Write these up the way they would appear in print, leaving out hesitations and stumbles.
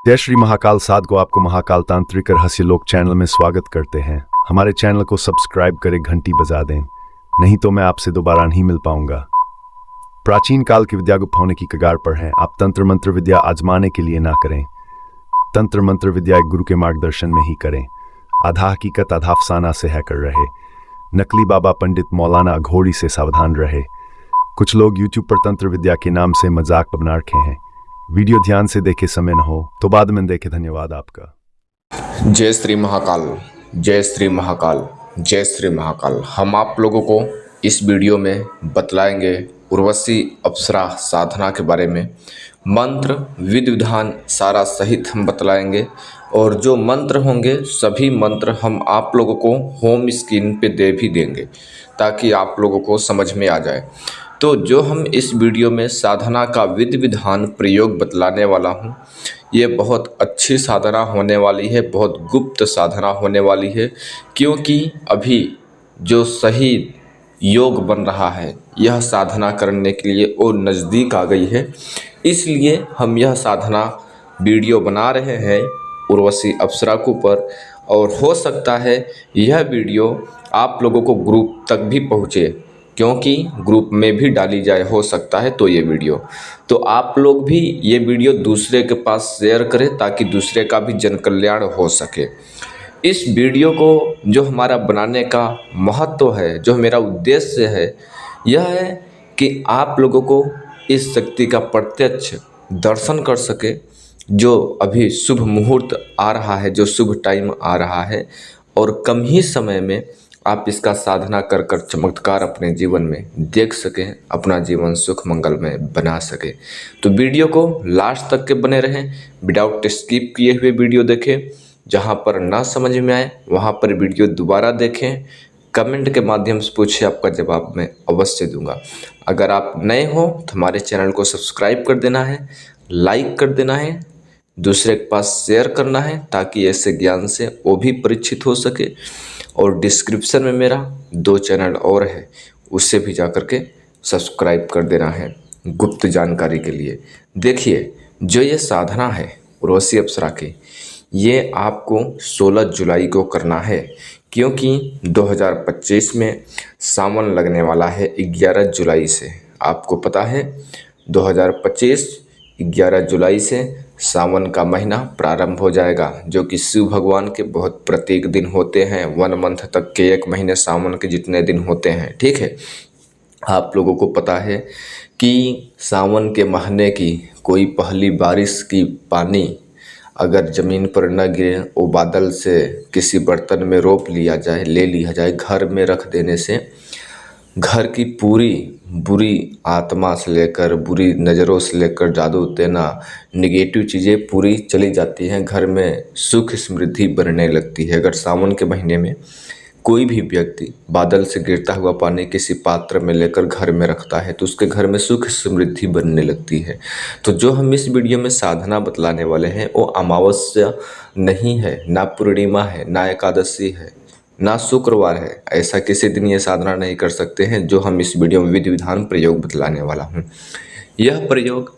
जय श्री महाकाल साध को आपको महाकाल तांत्रिक रहस्य लोक चैनल में स्वागत करते हैं। हमारे चैनल को सब्सक्राइब करें, घंटी बजा दें, नहीं तो मैं आपसे दोबारा नहीं मिल पाऊंगा। प्राचीन काल की विद्या गुप्त होने की कगार पर हैं। आप तंत्र मंत्र विद्या आजमाने के लिए ना करें। तंत्र मंत्र विद्या एक गुरु के मार्गदर्शन में ही करें। आधा हकीकत आधा अफसाना से है कर रहे। नकली बाबा पंडित मौलाना अघोरी से सावधान रहे। कुछ लोग यूट्यूब पर तंत्र विद्या के नाम से मजाक बना रखे हैं। वीडियो ध्यान से देखे, समय न हो तो बाद में देखे। धन्यवाद आपका। जय श्री महाकाल, जय श्री महाकाल, जय श्री महाकाल। हम आप लोगों को इस वीडियो में बतलाएंगे उर्वशी अप्सरा साधना के बारे में। मंत्र विधि विधान सारा सहित हम बतलाएंगे और जो मंत्र होंगे सभी मंत्र हम आप लोगों को होम स्क्रीन पे दे भी देंगे ताकि आप लोगों को समझ में आ जाए। तो जो हम इस वीडियो में साधना का विधि विधान प्रयोग बतलाने वाला हूँ, ये बहुत अच्छी साधना होने वाली है, बहुत गुप्त साधना होने वाली है, क्योंकि अभी जो सही योग बन रहा है यह साधना करने के लिए वो नज़दीक आ गई है। इसलिए हम यह साधना वीडियो बना रहे हैं उर्वशी अप्सरा के ऊपर, और हो सकता है यह वीडियो आप लोगों को ग्रुप तक भी पहुँचे, क्योंकि ग्रुप में भी डाली जाए हो सकता है। तो ये वीडियो तो आप लोग भी ये वीडियो दूसरे के पास शेयर करें ताकि दूसरे का भी जन कल्याण हो सके। इस वीडियो को जो हमारा बनाने का महत्व है, जो मेरा उद्देश्य है, यह है कि आप लोगों को इस शक्ति का प्रत्यक्ष दर्शन कर सके। जो अभी शुभ मुहूर्त आ रहा है, जो शुभ टाइम आ रहा है, और कम ही समय में आप इसका साधना कर कर चमत्कार अपने जीवन में देख सकें, अपना जीवन सुख मंगलमय बना सके। तो वीडियो को लास्ट तक के बने रहें, विदाउट स्किप किए हुए वीडियो देखें। जहां पर ना समझ में आए वहां पर वीडियो दोबारा देखें। कमेंट के माध्यम से पूछे, आपका जवाब मैं अवश्य दूंगा। अगर आप नए हो तो हमारे चैनल को सब्सक्राइब कर देना है, लाइक कर देना है, दूसरे के पास शेयर करना है ताकि ऐसे ज्ञान से वो भी परिचित हो सके। और डिस्क्रिप्शन में मेरा 2 चैनल और है, उससे भी जा कर के सब्सक्राइब कर देना है गुप्त जानकारी के लिए। देखिए, जो ये साधना है उर्वशी अप्सरा की, ये आपको 16 जुलाई को करना है, क्योंकि 2025 में सावन लगने वाला है 11 जुलाई से। आपको पता है 2025 11 जुलाई से सावन का महीना प्रारंभ हो जाएगा, जो कि शिव भगवान के बहुत प्रत्येक दिन होते हैं। 1 मंथ तक के 1 महीने सावन के जितने दिन होते हैं, ठीक है। आप लोगों को पता है कि सावन के महीने की कोई पहली बारिश की पानी अगर ज़मीन पर न गिरे, वो बादल से किसी बर्तन में रोप लिया जाए, ले लिया जाए, घर में रख देने से घर की पूरी बुरी आत्मा से लेकर, बुरी नज़रों से लेकर, जादू टोना, निगेटिव चीज़ें पूरी चली जाती हैं। घर में सुख समृद्धि बढ़ने लगती है। अगर सावन के महीने में कोई भी व्यक्ति बादल से गिरता हुआ पानी किसी पात्र में लेकर घर में रखता है तो उसके घर में सुख समृद्धि बनने लगती है। तो जो हम इस वीडियो में साधना बतलाने वाले हैं वो अमावस्या नहीं है, ना पूर्णिमा है, ना एकादशी है, ना शुक्रवार है। ऐसा किसी दिन ये साधना नहीं कर सकते हैं जो हम इस वीडियो में विधि विधान प्रयोग बतलाने वाला हूँ। यह प्रयोग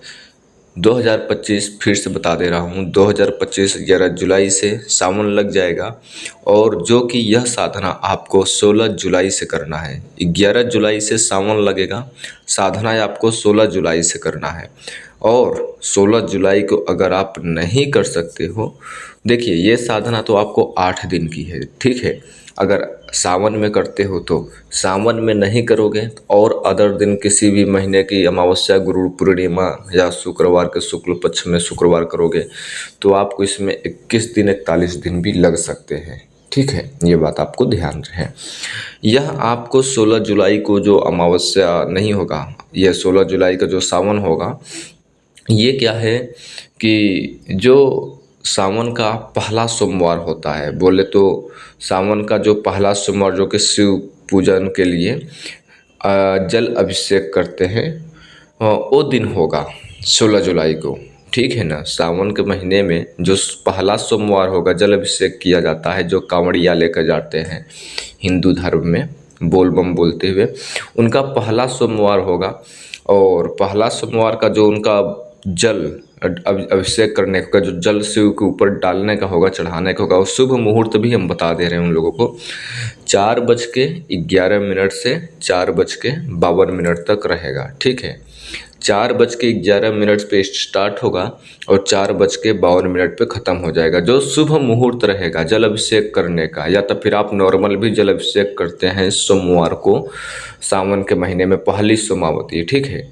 2025, फिर से बता दे रहा हूँ, 2025 11 जुलाई से सावन लग जाएगा, और जो कि यह साधना आपको 16 जुलाई से करना है। 11 जुलाई से सावन लगेगा, साधना आपको 16 जुलाई से करना है। और 16 जुलाई को अगर आप नहीं कर सकते हो, देखिए ये साधना तो आपको 8 दिन की है, ठीक है। अगर सावन में करते हो तो सावन में नहीं करोगे और अदर दिन किसी भी महीने की अमावस्या, गुरु पूर्णिमा या शुक्रवार के शुक्ल पक्ष में शुक्रवार करोगे तो आपको इसमें 21 दिन 41 दिन भी लग सकते हैं, ठीक है। ये बात आपको ध्यान रहे। यह आपको 16 जुलाई को जो अमावस्या नहीं होगा, यह 16 जुलाई का जो सावन होगा, ये क्या है कि जो सावन का पहला सोमवार होता है, बोले तो सावन का जो पहला सोमवार जो कि शिव पूजन के लिए जल अभिषेक करते हैं, वो दिन होगा 16 जुलाई को, ठीक है ना। सावन के महीने में जो पहला सोमवार होगा, जल अभिषेक किया जाता है, जो कांवड़िया लेकर जाते हैं हिंदू धर्म में बोल बम बोलते हुए, उनका पहला सोमवार होगा। और पहला सोमवार का जो उनका जल अभिषेक करने का, जो जल शिव के ऊपर डालने का होगा, चढ़ाने का होगा, और शुभ मुहूर्त भी हम बता दे रहे हैं उन लोगों को। 4:11 से 4:52 तक रहेगा। ठीक है, 4:11 पे स्टार्ट होगा और 4:52 पे ख़त्म हो जाएगा। जो शुभ मुहूर्त रहेगा जल अभिषेक करने का, या तो फिर आप नॉर्मल भी जल अभिषेक करते हैं सोमवार को, सावन के महीने में पहली सोमावती, ठीक है,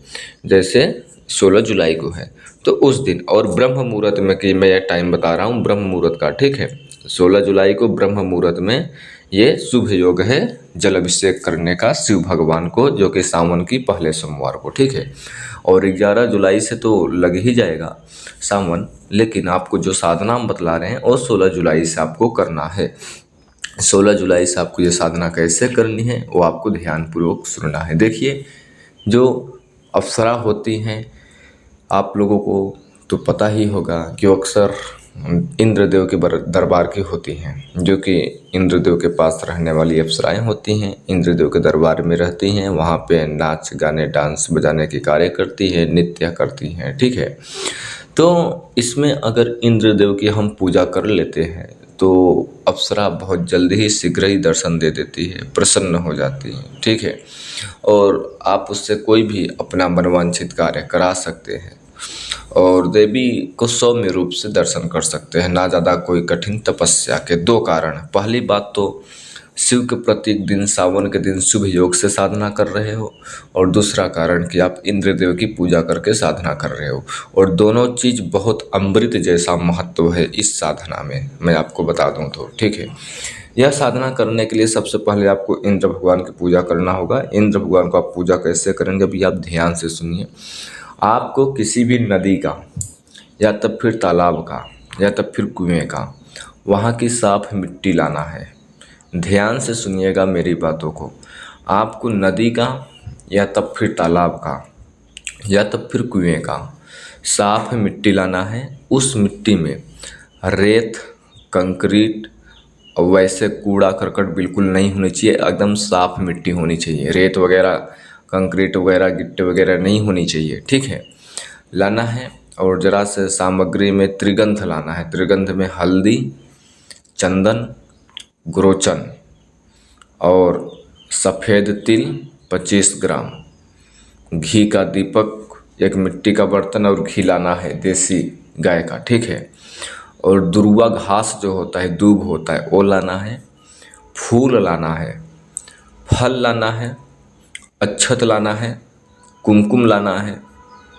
जैसे 16 जुलाई को है तो उस दिन, और ब्रह्म मुहूर्त में, कि मैं ये टाइम बता रहा हूँ ब्रह्म मुहूर्त का, ठीक है, 16 जुलाई को ब्रह्म मुहूर्त में ये शुभ योग है जल अभिषेक करने का शिव भगवान को, जो कि सावन की पहले सोमवार को, ठीक है। और 11 जुलाई से तो लग ही जाएगा सावन, लेकिन आपको जो साधना हम बतला रहे हैं वो 16 जुलाई से आपको करना है। 16 जुलाई से आपको ये साधना कैसे करनी है वो आपको ध्यानपूर्वक सुनना है। देखिए, जो अप्सरा होती हैं, आप लोगों को तो पता ही होगा कि वो अक्सर इंद्रदेव के दरबार की होती हैं, जो कि इंद्रदेव के पास रहने वाली अप्सराएं होती हैं, इंद्रदेव के दरबार में रहती हैं, वहाँ पे नाच गाने डांस बजाने के कार्य करती है, नृत्य करती हैं, ठीक है। तो इसमें अगर इंद्रदेव की हम पूजा कर लेते हैं तो अप्सरा बहुत जल्दी ही शीघ्र ही दर्शन दे देती है, प्रसन्न हो जाती है, ठीक है, और आप उससे कोई भी अपना मनवांछित कार्य करा सकते हैं और देवी को सौम्य रूप से दर्शन कर सकते हैं, ना ज़्यादा कोई कठिन तपस्या के। 2 कारण, पहली बात तो शिव के प्रत्येक दिन सावन के दिन शुभ योग से साधना कर रहे हो, और दूसरा कारण कि आप इंद्रदेव की पूजा करके साधना कर रहे हो, और दोनों चीज़ बहुत अमृत जैसा महत्व है इस साधना में, मैं आपको बता दूं तो, ठीक है। यह साधना करने के लिए सबसे पहले आपको इंद्र भगवान की पूजा करना होगा। इंद्र भगवान को आप पूजा कैसे करेंगे अभी आप ध्यान से सुनिए। आपको किसी भी नदी का, या तब फिर तालाब का, या तब फिर कुएं का, वहाँ की साफ मिट्टी लाना है। ध्यान से सुनिएगा मेरी बातों को। आपको नदी का, या तब फिर तालाब का, या तब फिर कुएं का साफ मिट्टी लाना है। उस मिट्टी में रेत, कंक्रीट और वैसे कूड़ा करकट बिल्कुल नहीं होनी चाहिए, एकदम साफ मिट्टी होनी चाहिए। रेत वगैरह, कंक्रीट वगैरह, गिट्टी वगैरह नहीं होनी चाहिए, ठीक है, लाना है। और जरा से सामग्री में त्रिगंध लाना है। त्रिगंध में हल्दी, चंदन, गुरोचन और सफ़ेद तिल 25 ग्राम, घी का दीपक, एक मिट्टी का बर्तन और घी लाना है देसी गाय का, ठीक है। और दुर्वा घास जो होता है, दूब होता है, वो लाना है। फूल लाना है, फल लाना है, अक्षत लाना है, कुमकुम लाना है,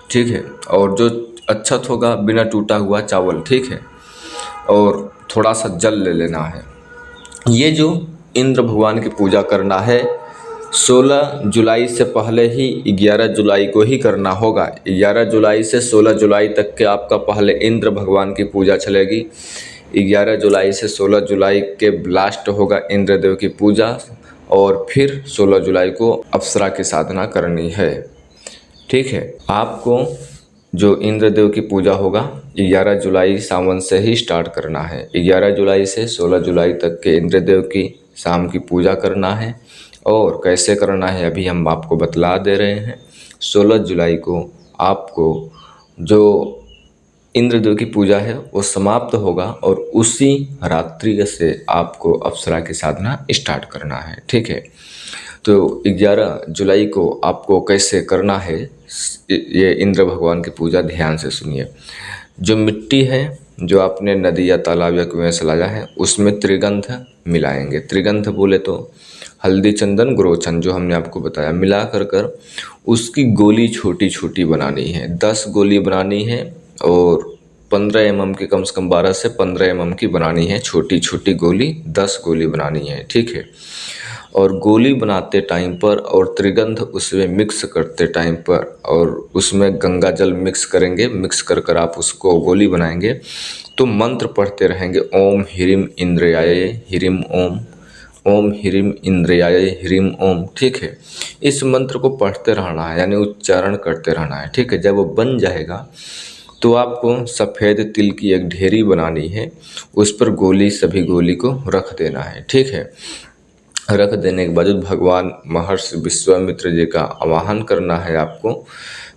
ठीक है। और जो अक्षत होगा बिना टूटा हुआ चावल, ठीक है, और थोड़ा सा जल ले लेना है। ये जो इंद्र भगवान की पूजा करना है 16 जुलाई से पहले ही 11 जुलाई को ही करना होगा। 11 जुलाई से 16 जुलाई तक के आपका पहले इंद्र भगवान की पूजा चलेगी। 11 जुलाई से 16 जुलाई के लास्ट होगा इंद्रदेव की पूजा, और फिर 16 जुलाई को अप्सरा की साधना करनी है, ठीक है। आपको जो इंद्रदेव की पूजा होगा 11 जुलाई सावन से ही स्टार्ट करना है। 11 जुलाई से 16 जुलाई तक के इंद्रदेव की शाम की पूजा करना है। और कैसे करना है अभी हम आपको बतला दे रहे हैं। 16 जुलाई को आपको जो इंद्रदेव की पूजा है वो समाप्त होगा, और उसी रात्रि से आपको अप्सरा की साधना स्टार्ट करना है, ठीक है। तो 11 जुलाई को आपको कैसे करना है, ये इंद्र भगवान की पूजा ध्यान से सुनिए। जो मिट्टी है जो आपने नदी या तालाब या कुएं से लाया है, उसमें त्रिगंध मिलाएंगे। त्रिगंध बोले तो हल्दी, चंदन, गुरोचन जो हमने आपको बताया, मिला कर उसकी गोली छोटी छोटी बनानी है। 10 गोली बनानी है, और 15 mm की, कम से कम 12 से 15 mm की बनानी है। छोटी छोटी गोली 10 गोली बनानी है, ठीक है। और गोली बनाते टाइम पर और त्रिगंध उसमें मिक्स करते टाइम पर, और उसमें गंगा जल मिक्स करेंगे। मिक्स कर आप उसको गोली बनाएंगे तो मंत्र पढ़ते रहेंगे, ओम ह्रीम इंद्रयाय ह्रीम ओम, ओम ह्रीम इंद्रयाय ह्रीम ओम, ठीक है। इस मंत्र को पढ़ते रहना है, यानी उच्चारण करते रहना है, ठीक है। जब वो बन जाएगा तो आपको सफ़ेद तिल की एक ढेरी बनानी है, उस पर गोली, सभी गोली को रख देना है, ठीक है। रख देने के बाद भगवान महर्षि विश्वामित्र जी का आवाहन करना है आपको।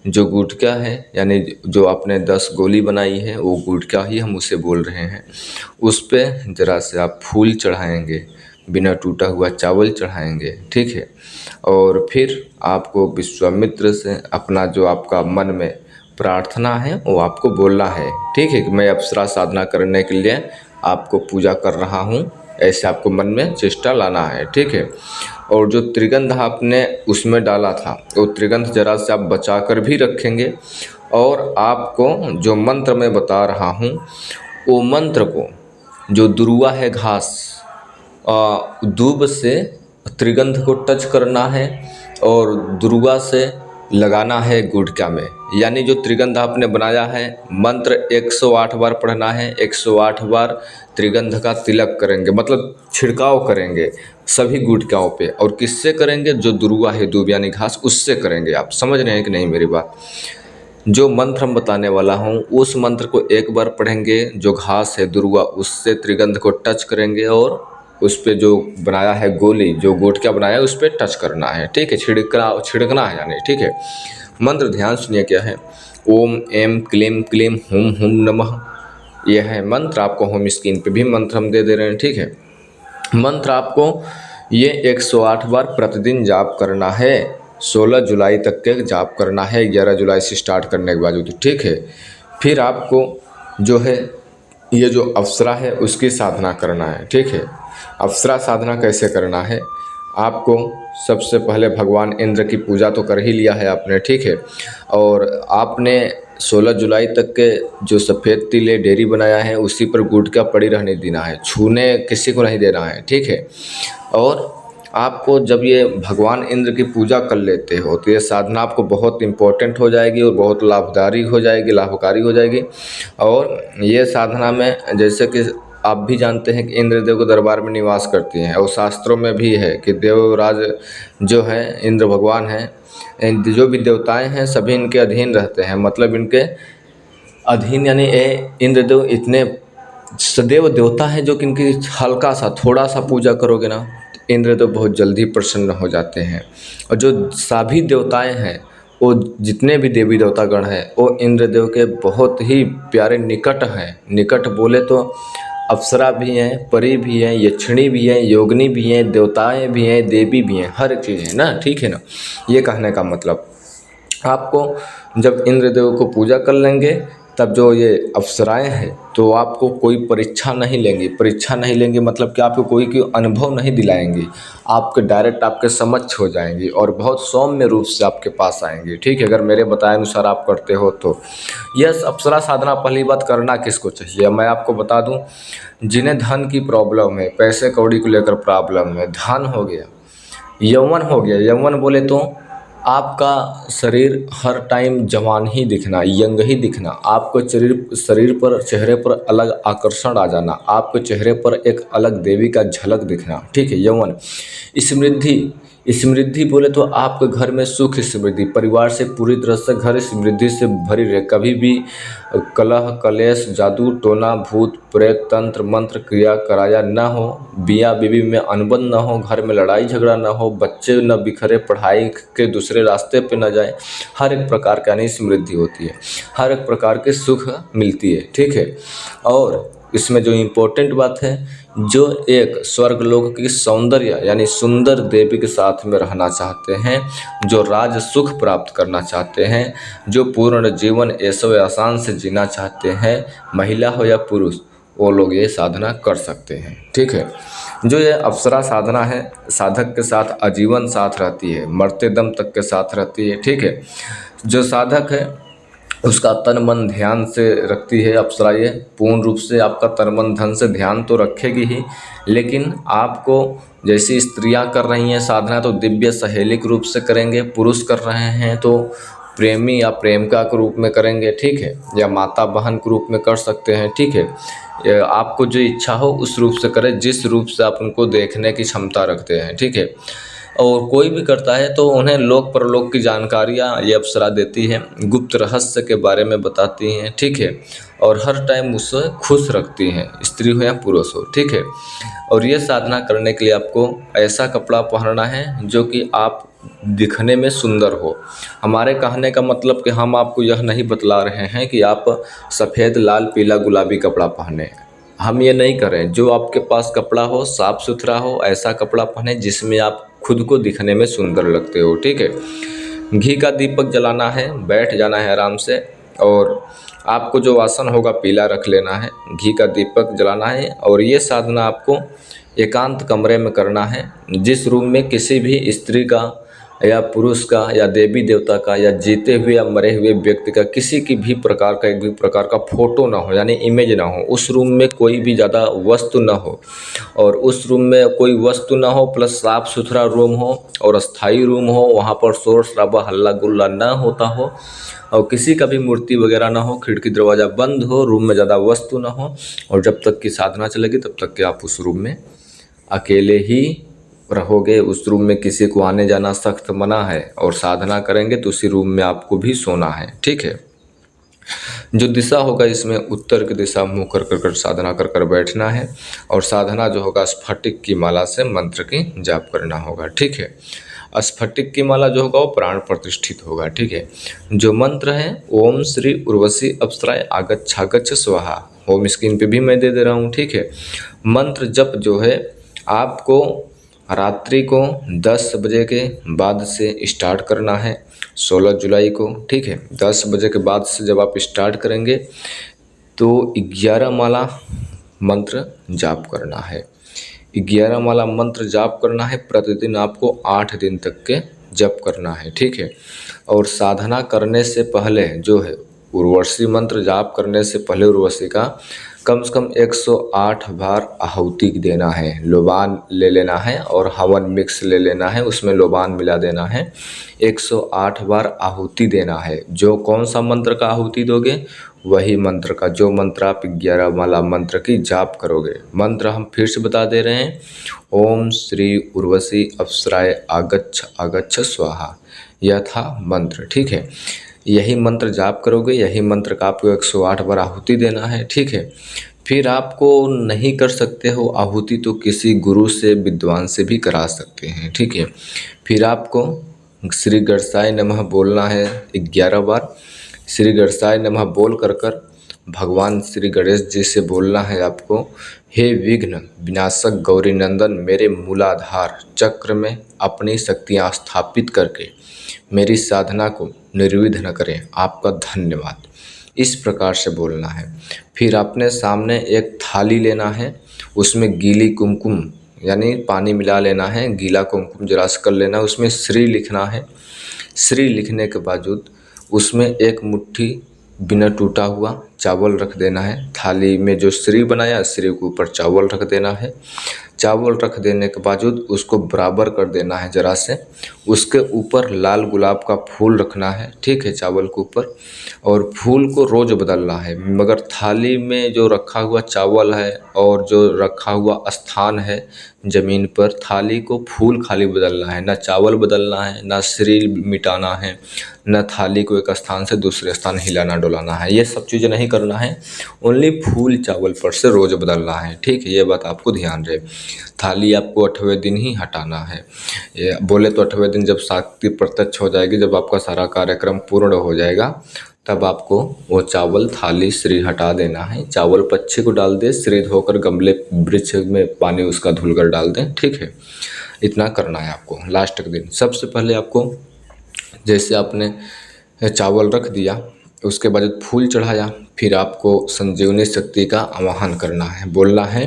जो गुटखा है यानी जो आपने 10 गोली बनाई है वो गुटखा ही हम उसे बोल रहे हैं। उस पे ज़रा से आप फूल चढ़ाएंगे, बिना टूटा हुआ चावल चढ़ाएंगे, ठीक है। और फिर आपको विश्वामित्र से अपना जो आपका मन में प्रार्थना है वो आपको बोलना है, ठीक है, कि मैं अप्सरा साधना करने के लिए आपको पूजा कर रहा हूँ, ऐसे आपको मन में चेष्टा लाना है, ठीक है। और जो त्रिगंध आपने उसमें डाला था वो त्रिगंध जरा से आप बचा कर भी रखेंगे। और आपको जो मंत्र मैं बता रहा हूँ वो मंत्र को, जो दुरुआ है घास, दूब से त्रिगंध को टच करना है और दुरुआ से लगाना है गुटखा में। यानी जो त्रिगंध आपने बनाया है, मंत्र 108 बार पढ़ना है, 108 बार त्रिगंध का तिलक करेंगे, मतलब छिड़काव करेंगे सभी गुटखाओं पे। और किससे करेंगे? जो दुरुआ है, दूब यानी घास, उससे करेंगे। आप समझ रहे हैं कि नहीं मेरी बात? जो मंत्र हम बताने वाला हूँ उस मंत्र को एक बार पढ़ेंगे, जो घास है दुरुआ उससे त्रिगंध को टच करेंगे और उस पे जो बनाया है गोली, जो गुटखा बनाया है उस पर टच करना है, ठीक है, छिड़कना है यानी, ठीक है। मंत्र ध्यान सुनिए क्या है। ओम एम क्लीम क्लीम हुम हुम नमः, यह है मंत्र। आपको होम स्क्रीन पे भी मंत्र हम दे दे रहे हैं, ठीक है। मंत्र आपको ये 108 बार प्रतिदिन जाप करना है। 16 जुलाई तक के जाप करना है, 11 जुलाई से स्टार्ट करने के बाद, ठीक है। फिर आपको जो है ये जो अप्सरा है उसकी साधना करना है, ठीक है। अप्सरा साधना कैसे करना है? आपको सबसे पहले भगवान इंद्र की पूजा तो कर ही लिया है आपने, ठीक है। और आपने 16 जुलाई तक के जो सफ़ेद तिले डेयरी बनाया है उसी पर गुटखा पड़ी रहने देना है, छूने किसी को नहीं देना है, ठीक है। और आपको जब ये भगवान इंद्र की पूजा कर लेते हो तो ये साधना आपको बहुत इम्पोर्टेंट हो जाएगी और बहुत लाभकारी हो जाएगी, लाभकारी हो जाएगी। और ये साधना में जैसे कि आप भी जानते हैं कि इंद्रदेव के दरबार में निवास करती हैं, और शास्त्रों में भी है कि देवराज जो है इंद्र भगवान हैं, जो भी देवताएं हैं सभी इनके अधीन रहते हैं। मतलब इनके अधीन यानी इंद्रदेव इतने सदैव देवता है जो कि इनकी हल्का सा थोड़ा सा पूजा करोगे ना तो इंद्रदेव बहुत जल्दी प्रसन्न हो जाते हैं। और जो सभी देवताएं हैं वो जितने भी देवी देवतागण हैं वो इंद्रदेव के बहुत ही प्यारे निकट हैं। निकट बोले तो अप्सरा भी हैं, परी भी हैं, यक्षिणी भी हैं, योगिनी भी हैं, देवताएं भी हैं, देवी भी हैं, हर एक चीज़ है ना, ठीक है ना। ये कहने का मतलब आपको जब इंद्रदेव को पूजा कर लेंगे तब जो ये अप्सराएं हैं तो आपको कोई परीक्षा नहीं लेंगी। परीक्षा नहीं लेंगी मतलब कि आपको कोई अनुभव नहीं दिलाएंगी, आपके डायरेक्ट आपके समक्ष हो जाएंगी और बहुत सौम्य रूप से आपके पास आएंगी, ठीक है। अगर मेरे बताए अनुसार आप करते हो तो यह अप्सरा साधना पहली बात करना किसको चाहिए मैं आपको बता दूं। जिन्हें धन की प्रॉब्लम है, पैसे कौड़ी को लेकर प्रॉब्लम है, धन हो गया, यौवन हो गया। यौवन बोले तो आपका शरीर हर टाइम जवान ही दिखना, यंग ही दिखना, आपको शरीर पर, चेहरे पर अलग आकर्षण आ जाना, आपके चेहरे पर एक अलग देवी का झलक दिखना, ठीक है। यौवन। समृद्धि बोले तो आपके घर में सुख समृद्धि, परिवार से पूरी तरह से घर समृद्धि से भरी रहे, कभी भी कलह कलेश जादू टोना भूत प्रेत तंत्र मंत्र क्रिया कराया न हो, बिया बीवी में अनबन न हो, घर में लड़ाई झगड़ा न हो, बच्चे न बिखरे, पढ़ाई के दूसरे रास्ते पे न जाए, हर एक प्रकार का यानी समृद्धि होती है, हर एक प्रकार के सुख मिलती है, ठीक है। और इसमें जो इम्पोर्टेंट बात है, जो एक स्वर्गलोक की सौंदर्य यानी सुंदर देवी के साथ में रहना चाहते हैं, जो राज सुख प्राप्त करना चाहते हैं, जो पूर्ण जीवन ऐशो आसान से जीना चाहते हैं, महिला हो या पुरुष, वो लोग ये साधना कर सकते हैं, ठीक है। जो ये अप्सरा साधना है साधक के साथ आजीवन साथ रहती है, मरते दम तक के साथ रहती है, ठीक है। जो साधक है उसका तन मन ध्यान से रखती है अप्सरा। ये पूर्ण रूप से आपका तन मन धन से ध्यान तो रखेगी ही, लेकिन आपको जैसी स्त्रियां कर रही हैं साधना तो दिव्य सहेली के रूप से करेंगे, पुरुष कर रहे हैं तो प्रेमी या प्रेमिका के रूप में करेंगे, ठीक है, या माता बहन के रूप में कर सकते हैं, ठीक है। आपको जो इच्छा हो उस रूप से करें, जिस रूप से आप उनको देखने की क्षमता रखते हैं, ठीक है। और कोई भी करता है तो उन्हें लोक परलोक की जानकारियाँ ये अप्सरा देती है, गुप्त रहस्य के बारे में बताती हैं, ठीक है। और हर टाइम उससे खुश रखती हैं, स्त्री हो या पुरुष हो, ठीक है। और ये साधना करने के लिए आपको ऐसा कपड़ा पहनना है जो कि आप दिखने में सुंदर हो। हमारे कहने का मतलब कि हम आपको यह नहीं बतला रहे हैं कि आप सफ़ेद, लाल, पीला, गुलाबी कपड़ा पहने। हम ये नहीं कर रहे हैं। जो आपके पास कपड़ा हो, साफ सुथरा हो, ऐसा कपड़ा पहने जिसमें आप खुद को दिखने में सुंदर लगते हो। ठीक है। घी का दीपक जलाना है, बैठ जाना है आराम से, और आपको जो आसन होगा पीला रख लेना है, घी का दीपक जलाना है। और ये साधना आपको एकांत कमरे में करना है, जिस रूम में किसी भी स्त्री का या पुरुष का या देवी देवता का या जीते हुए या मरे हुए व्यक्ति का किसी की भी प्रकार का, एक भी प्रकार का फोटो ना हो, यानी इमेज ना हो। उस रूम में कोई भी ज़्यादा वस्तु ना हो, और उस रूम में कोई वस्तु ना हो, प्लस साफ सुथरा रूम हो और अस्थाई रूम हो, वहाँ पर शोर शराबा, हल्ला गुल्ला ना होता हो, और किसी का भी मूर्ति वगैरह ना हो, खिड़की दरवाज़ा बंद हो, रूम में ज़्यादा वस्तु ना हो। और जब तक की साधना चलेगी तब तक कि आप उस रूम में अकेले ही रहोगे। उस रूम में किसी को आने जाना सख्त मना है, और साधना करेंगे तो उसी रूम में आपको भी सोना है। ठीक है। जो दिशा होगा इसमें उत्तर की दिशा मुँह कर साधना कर बैठना है, और साधना जो होगा स्फटिक की माला से मंत्र की जाप करना होगा। ठीक है। स्फटिक की माला जो होगा वो प्राण प्रतिष्ठित होगा। ठीक है। जो मंत्र है, ओम श्री उर्वशी अप्सराय आगच्छागच्छ स्वाहा। होम स्क्रीन पे भी मैं दे रहा हूँ। ठीक है। मंत्र जप जो है आपको रात्रि को 10 बजे के बाद से स्टार्ट करना है, 16 जुलाई को। ठीक है। 10 बजे के बाद से जब आप स्टार्ट करेंगे तो 11 माला मंत्र जाप करना है। 11 माला मंत्र जाप करना है। प्रतिदिन आपको 8 दिन तक के जप करना है। ठीक है। और साधना करने से पहले जो है, उर्वशी मंत्र जाप करने से पहले उर्वशी का कम से कम 108 बार आहुति देना है। लोबान ले लेना है और हवन मिक्स ले लेना है, उसमें लोबान मिला देना है। 108 बार आहुति देना है। जो कौन सा मंत्र का आहुति दोगे, वही मंत्र का, जो मंत्र आप 11 माला मंत्र की जाप करोगे। मंत्र हम फिर से बता दे रहे हैं, ओम श्री उर्वशी अप्सराय आगच्छ आगच्छ स्वाहा। यह था मंत्र। ठीक है। यही मंत्र जाप करोगे, यही मंत्र का आपको 108 बार आहुति देना है। ठीक है। फिर आपको नहीं कर सकते हो आहुति तो किसी गुरु से, विद्वान से भी करा सकते हैं। ठीक है। फिर आपको श्री गणेशाय नमः बोलना है 11 बार। श्री गणेशाय नमः बोल कर भगवान श्री गणेश जी से बोलना है आपको, हे विघ्न विनाशक गौरी नंदन, मेरे मूलाधार चक्र में अपनी शक्तियाँ स्थापित करके मेरी साधना को निर्विघ्न करें, आपका धन्यवाद। इस प्रकार से बोलना है। फिर अपने सामने एक थाली लेना है, उसमें गीली कुमकुम यानी पानी मिला लेना है, गीला कुमकुम जरा सा कर लेना है, उसमें श्री लिखना है। श्री लिखने के बावजूद उसमें एक मुट्ठी बिना टूटा हुआ चावल रख देना है। थाली में जो श्री बनाया, श्री के ऊपर चावल रख देना है। चावल रख देने के बावजूद उसको बराबर कर देना है जरा से। उसके ऊपर लाल गुलाब का फूल रखना है। ठीक है। चावल के ऊपर, और फूल को रोज़ बदलना है। मगर थाली में जो रखा हुआ चावल है और जो रखा हुआ स्थान है ज़मीन पर, थाली को फूल खाली बदलना है, ना चावल बदलना है, ना श्री मिटाना है, न थाली को एक स्थान से दूसरे स्थान हिलाना डुलाना है। ये सब चीज़ें नहीं करना है। ओनली फूल चावल पर से रोज़ बदलना है। ठीक है। ये बात आपको ध्यान रहे। थाली आपको 8वें दिन ही हटाना है। ये बोले तो 8वें दिन जब शक्ति प्रत्यक्ष हो जाएगी, जब आपका सारा कार्यक्रम पूर्ण हो जाएगा, तब आपको वो चावल थाली श्री हटा देना है। चावल पच्छी को डाल दे, श्री धोकर गमले वृक्ष में पानी उसका धुलकर डाल दें। ठीक है। इतना करना है आपको। लास्ट के दिन सबसे पहले आपको, जैसे आपने चावल रख दिया, उसके बाद फूल चढ़ाया, फिर आपको संजीवनी शक्ति का आवाहन करना है। बोलना है,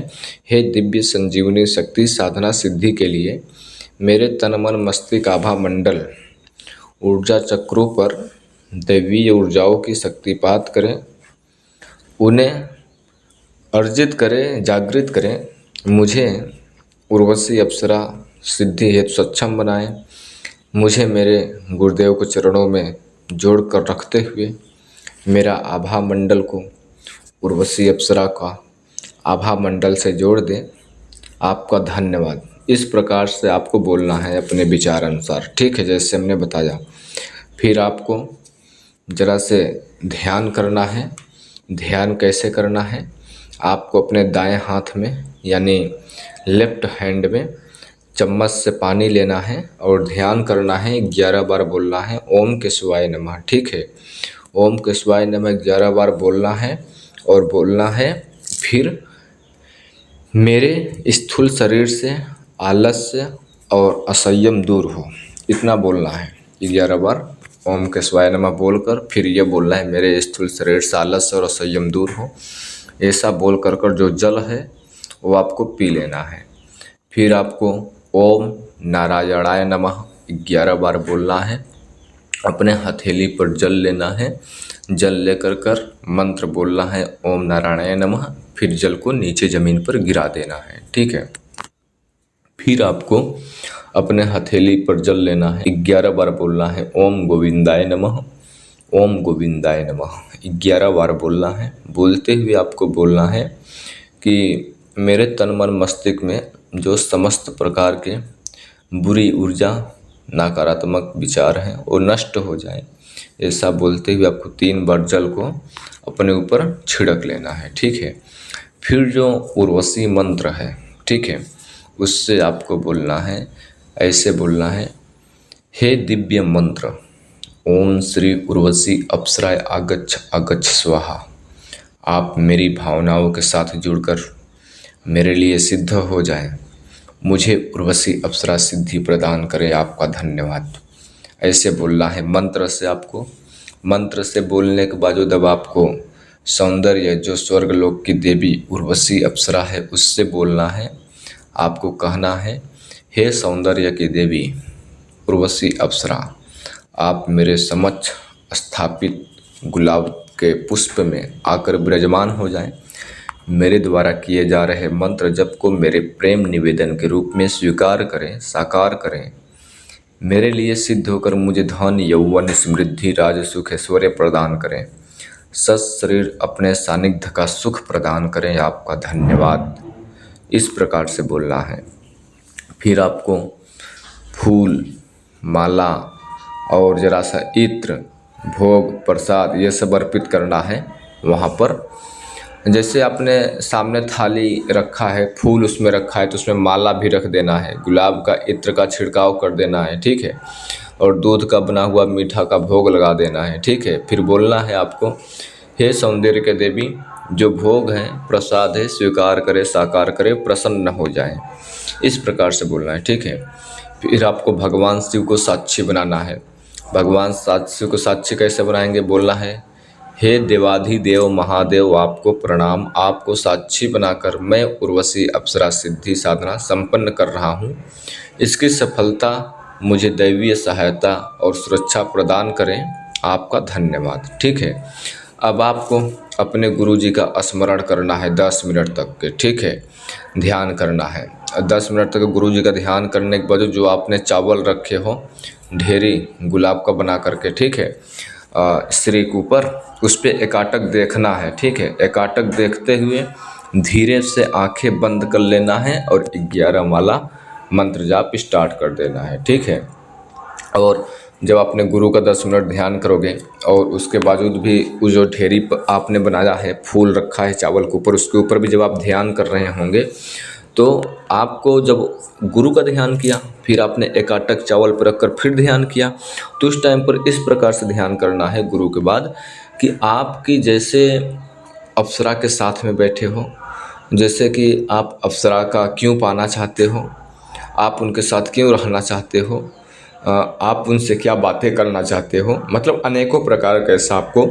हे दिव्य संजीवनी शक्ति, साधना सिद्धि के लिए मेरे तन मन मस्तिष्क आभा मंडल ऊर्जा चक्रों पर दैवीय ऊर्जाओं की शक्तिपात करें, उन्हें अर्जित करें, जागृत करें। मुझे उर्वशी अप्सरा सिद्धि हेतु सक्षम बनाएं। मुझे मेरे गुरुदेव को चरणों में जोड़ कर रखते हुए मेरा आभा मंडल को उर्वशी अप्सरा का आभा मंडल से जोड़ दें। आपका धन्यवाद। इस प्रकार से आपको बोलना है अपने विचार अनुसार। ठीक है। जैसे हमने बताया। फिर आपको ज़रा से ध्यान करना है। ध्यान कैसे करना है, आपको अपने दाएं हाथ में यानी लेफ्ट हैंड में चम्मच से पानी लेना है और ध्यान करना है, 11 बार बोलना है ओम केशवाय नमः। ठीक है, ओम केशवाय नमः 11 बार बोलना है और बोलना है फिर मेरे स्थूल शरीर से आलस्य और असंयम दूर हो, इतना बोलना है 11 बार ओम केशवाय नमः बोलकर फिर ये बोलना है मेरे स्थूल शरीर से आलस्य और असंयम दूर हो। ऐसा बोल कर जो जल है वो आपको पी लेना है। फिर आपको ओम नारायणाय नमः 11 बार बोलना है। अपने हथेली पर जल लेना है, जल लेकर मंत्र बोलना है ओम नारायणाय नमः, फिर जल को नीचे ज़मीन पर गिरा देना है। ठीक है, फिर आपको अपने हथेली पर जल लेना है, 11 बार बोलना है ओम गोविंदाय नमः, ओम गोविंदाय नमः 11 बार बोलना है। बोलते हुए आपको बोलना है कि मेरे तन मन मस्तिष्क में जो समस्त प्रकार के बुरी ऊर्जा नकारात्मक विचार हैं वो नष्ट हो जाए। ऐसा बोलते हुए आपको 3 बार जल को अपने ऊपर छिड़क लेना है। ठीक है, फिर जो उर्वशी मंत्र है, ठीक है, उससे आपको बोलना है, ऐसे बोलना है, हे दिव्य मंत्र ओम श्री उर्वशी अप्सराय आगच्छ आगच्छ स्वाहा। आप मेरी भावनाओं के साथ जुड़कर मेरे लिए सिद्ध हो जाएं, मुझे उर्वशी अप्सरा सिद्धि प्रदान करे, आपका धन्यवाद। ऐसे बोलना है मंत्र से। आपको मंत्र से बोलने के बाद जब आपको सौंदर्य जो स्वर्गलोक की देवी उर्वशी अप्सरा है उससे बोलना है। आपको कहना है, हे सौंदर्य की देवी उर्वशी अप्सरा, आप मेरे समक्ष स्थापित गुलाब के पुष्प में आकर विराजमान हो जाएं। मेरे द्वारा किए जा रहे मंत्र जप को मेरे प्रेम निवेदन के रूप में स्वीकार करें, साकार करें। मेरे लिए सिद्ध होकर मुझे धन यौवन समृद्धि राज सुख ऐश्वर्य प्रदान करें। सत शरीर अपने सानिध्य का सुख प्रदान करें, आपका धन्यवाद। इस प्रकार से बोलना है। फिर आपको फूल माला और जरा सा इत्र भोग प्रसाद ये सब अर्पित करना है। वहाँ पर जैसे आपने सामने थाली रखा है, फूल उसमें रखा है तो उसमें माला भी रख देना है, गुलाब का इत्र का छिड़काव कर देना है। ठीक है, और दूध का बना हुआ मीठा का भोग लगा देना है। ठीक है, फिर बोलना है आपको, हे सौंदर्य के देवी जो भोग है प्रसाद है स्वीकार करे, साकार करे, प्रसन्न हो जाए। इस प्रकार से बोलना है। ठीक है, फिर आपको भगवान शिव को साक्षी बनाना है। भगवान शिव को साक्षी कैसे बनाएंगे? बोलना है, हे देवाधिदेव महादेव आपको प्रणाम, आपको साक्षी बनाकर मैं उर्वशी अप्सरा सिद्धि साधना संपन्न कर रहा हूँ। इसकी सफलता मुझे दैवीय सहायता और सुरक्षा प्रदान करें, आपका धन्यवाद। ठीक है, अब आपको अपने गुरुजी का स्मरण करना है 10 मिनट तक के। ठीक है, ध्यान करना है 10 मिनट तक गुरुजी का ध्यान करने के बाद जो आपने चावल रखे हो ढेरी गुलाब का बना करके, ठीक है, श्री के ऊपर उस पर एकाटक देखना है। ठीक है, एकाटक देखते हुए धीरे से आंखें बंद कर लेना है और 11 माला मंत्र जाप स्टार्ट कर देना है। ठीक है, और जब आपने गुरु का 10 मिनट ध्यान करोगे और उसके बावजूद भी वो जो ढेरी आपने बनाया है, फूल रखा है चावल के ऊपर, उसके ऊपर भी जब आप ध्यान कर रहे होंगे तो आपको जब गुरु का ध्यान किया फिर आपने एकाटक चावल पर रखकर फिर ध्यान किया तो उस टाइम पर इस प्रकार से ध्यान करना है गुरु के बाद कि आपकी जैसे अप्सरा के साथ में बैठे हो, जैसे कि आप अप्सरा का क्यों पाना चाहते हो, आप उनके साथ क्यों रहना चाहते हो, आप उनसे क्या बातें करना चाहते हो, मतलब अनेकों प्रकार का ऐसा आपको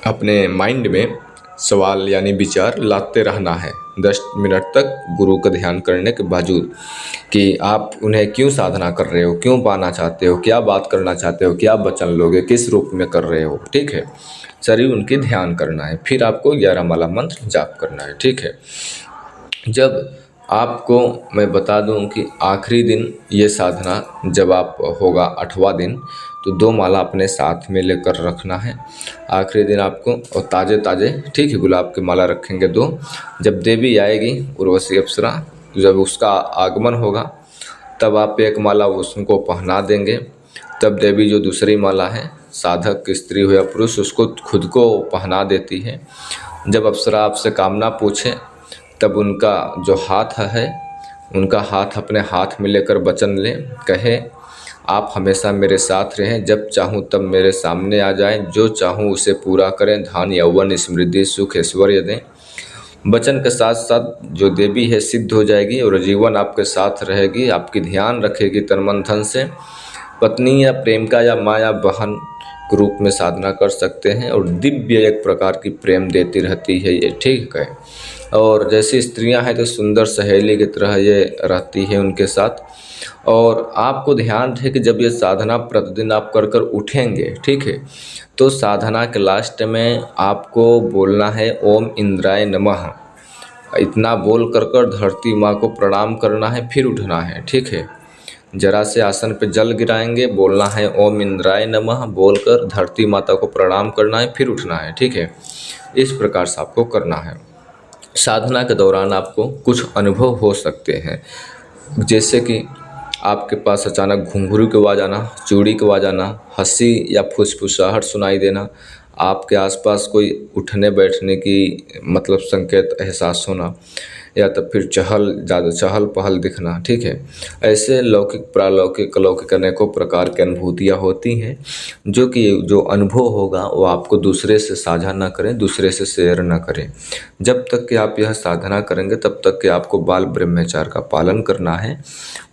अपने माइंड में सवाल यानी विचार लाते रहना है 10 मिनट तक गुरु का ध्यान करने के बावजूद कि आप उन्हें क्यों साधना कर रहे हो, क्यों पाना चाहते हो, क्या बात करना चाहते हो, क्या वचन लोगे, किस रूप में कर रहे हो। ठीक है, शरीर उनकी ध्यान करना है। फिर आपको 11 माला मंत्र जाप करना है। ठीक है, जब आपको मैं बता दूं कि आखिरी दिन ये साधना जब आप होगा 8वां दिन तो 2 माला अपने साथ में लेकर रखना है आखिरी दिन आपको, और ताज़े ताज़े, ठीक है, गुलाब की माला रखेंगे 2। जब देवी आएगी उर्वशी अप्सरा, जब उसका आगमन होगा तब आप 1 माला उसको पहना देंगे। तब देवी जो दूसरी माला है, साधक की स्त्री हो या पुरुष, उसको खुद को पहना देती है। जब अप्सरा आपसे कामना पूछे तब उनका जो हाथ है उनका हाथ अपने हाथ में लेकर वचन लें, कहे आप हमेशा मेरे साथ रहें, जब चाहूँ तब मेरे सामने आ जाएं, जो चाहूँ उसे पूरा करें, धन यौवन समृद्धि सुख ऐश्वर्य दें। वचन के साथ साथ जो देवी है सिद्ध हो जाएगी और जीवन आपके साथ रहेगी, आपकी ध्यान रखेगी तन मन धन से। पत्नी या प्रेमिका या माँ या बहन के रूप में साधना कर सकते हैं और दिव्य एक प्रकार की प्रेम देती रहती है ये, ठीक है। और जैसी स्त्रियां हैं तो सुंदर सहेली की तरह ये रहती है उनके साथ। और आपको ध्यान रहे कि जब ये साधना प्रतिदिन आप कर कर उठेंगे, ठीक है, तो साधना के लास्ट में आपको बोलना है ओम इंद्राय नमः। इतना बोल कर कर धरती माँ को प्रणाम करना है, फिर उठना है, ठीक है। जरा से आसन पे जल गिराएंगे, बोलना है ओम इंद्राय नमः, बोलकर धरती माता को प्रणाम करना है, फिर उठना है, ठीक है। इस प्रकार से आपको करना है। साधना के दौरान आपको कुछ अनुभव हो सकते हैं, जैसे कि आपके पास अचानक घुंघरू की आवाज़ आना, चूड़ी की आवाज़ आना, हंसी या फुसफुसाहट सुनाई देना, आपके आसपास कोई उठने बैठने की मतलब संकेत एहसास होना, या तो फिर ज़्यादा चहल पहल दिखना, ठीक है। ऐसे लौकिक प्रालौकिक अलौकिक अनेकों प्रकार की अनुभूतियाँ होती हैं, जो कि जो अनुभव होगा वो आपको दूसरे से साझा ना करें, दूसरे से शेयर ना करें। जब तक कि आप यह साधना करेंगे तब तक कि आपको बाल ब्रह्मचार्य का पालन करना है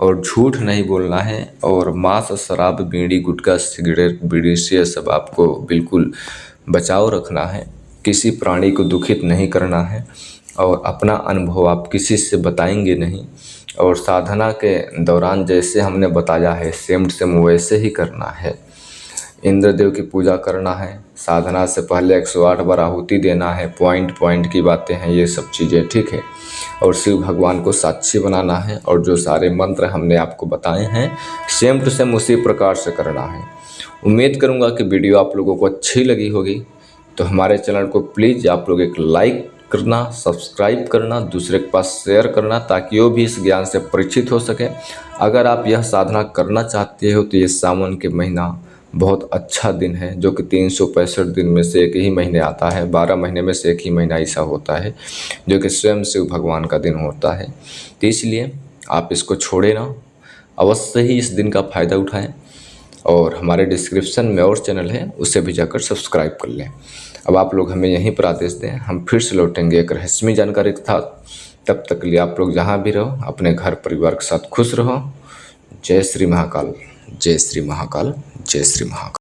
और झूठ नहीं बोलना है, और मांस शराब बीड़ी गुटखा सिगरेट बीड़ी से सब आपको बिल्कुल बचाव रखना है। किसी प्राणी को दुखित नहीं करना है और अपना अनुभव आप किसी से बताएंगे नहीं। और साधना के दौरान जैसे हमने बताया है सेम टू सेम वैसे ही करना है। इंद्रदेव की पूजा करना है, साधना से पहले 108 बार आहुति देना है, पॉइंट की बातें हैं ये सब चीज़ें, ठीक है। और शिव भगवान को साक्षी बनाना है, और जो सारे मंत्र हमने आपको बताए हैं सेम टू सेम उसी प्रकार से करना है। उम्मीद करूँगा कि वीडियो आप लोगों को अच्छी लगी होगी, तो हमारे चैनल को प्लीज़ आप लोग एक लाइक करना, सब्सक्राइब करना, दूसरे के पास शेयर करना, ताकि वो भी इस ज्ञान से परिचित हो सके। अगर आप यह साधना करना चाहते हो तो ये सावन के महीना बहुत अच्छा दिन है, जो कि 365 दिन में से एक ही महीने आता है, 12 महीने में से एक ही महीना ऐसा होता है जो कि स्वयं शिव भगवान का दिन होता है। तो इसलिए आप इसको छोड़े ना, अवश्य ही इस दिन का फ़ायदा उठाएं। और हमारे डिस्क्रिप्शन में और चैनल है, उसे भी जाकर सब्सक्राइब कर लें। अब आप लोग हमें यहीं पर आदेश दें, हम फिर से लौटेंगे एक रहस्यमय जानकारी के साथ। तब तक के लिए आप लोग जहाँ भी रहो अपने घर परिवार के साथ खुश रहो। जय श्री महाकाल, जय श्री महाकाल, जय श्री महाकाल।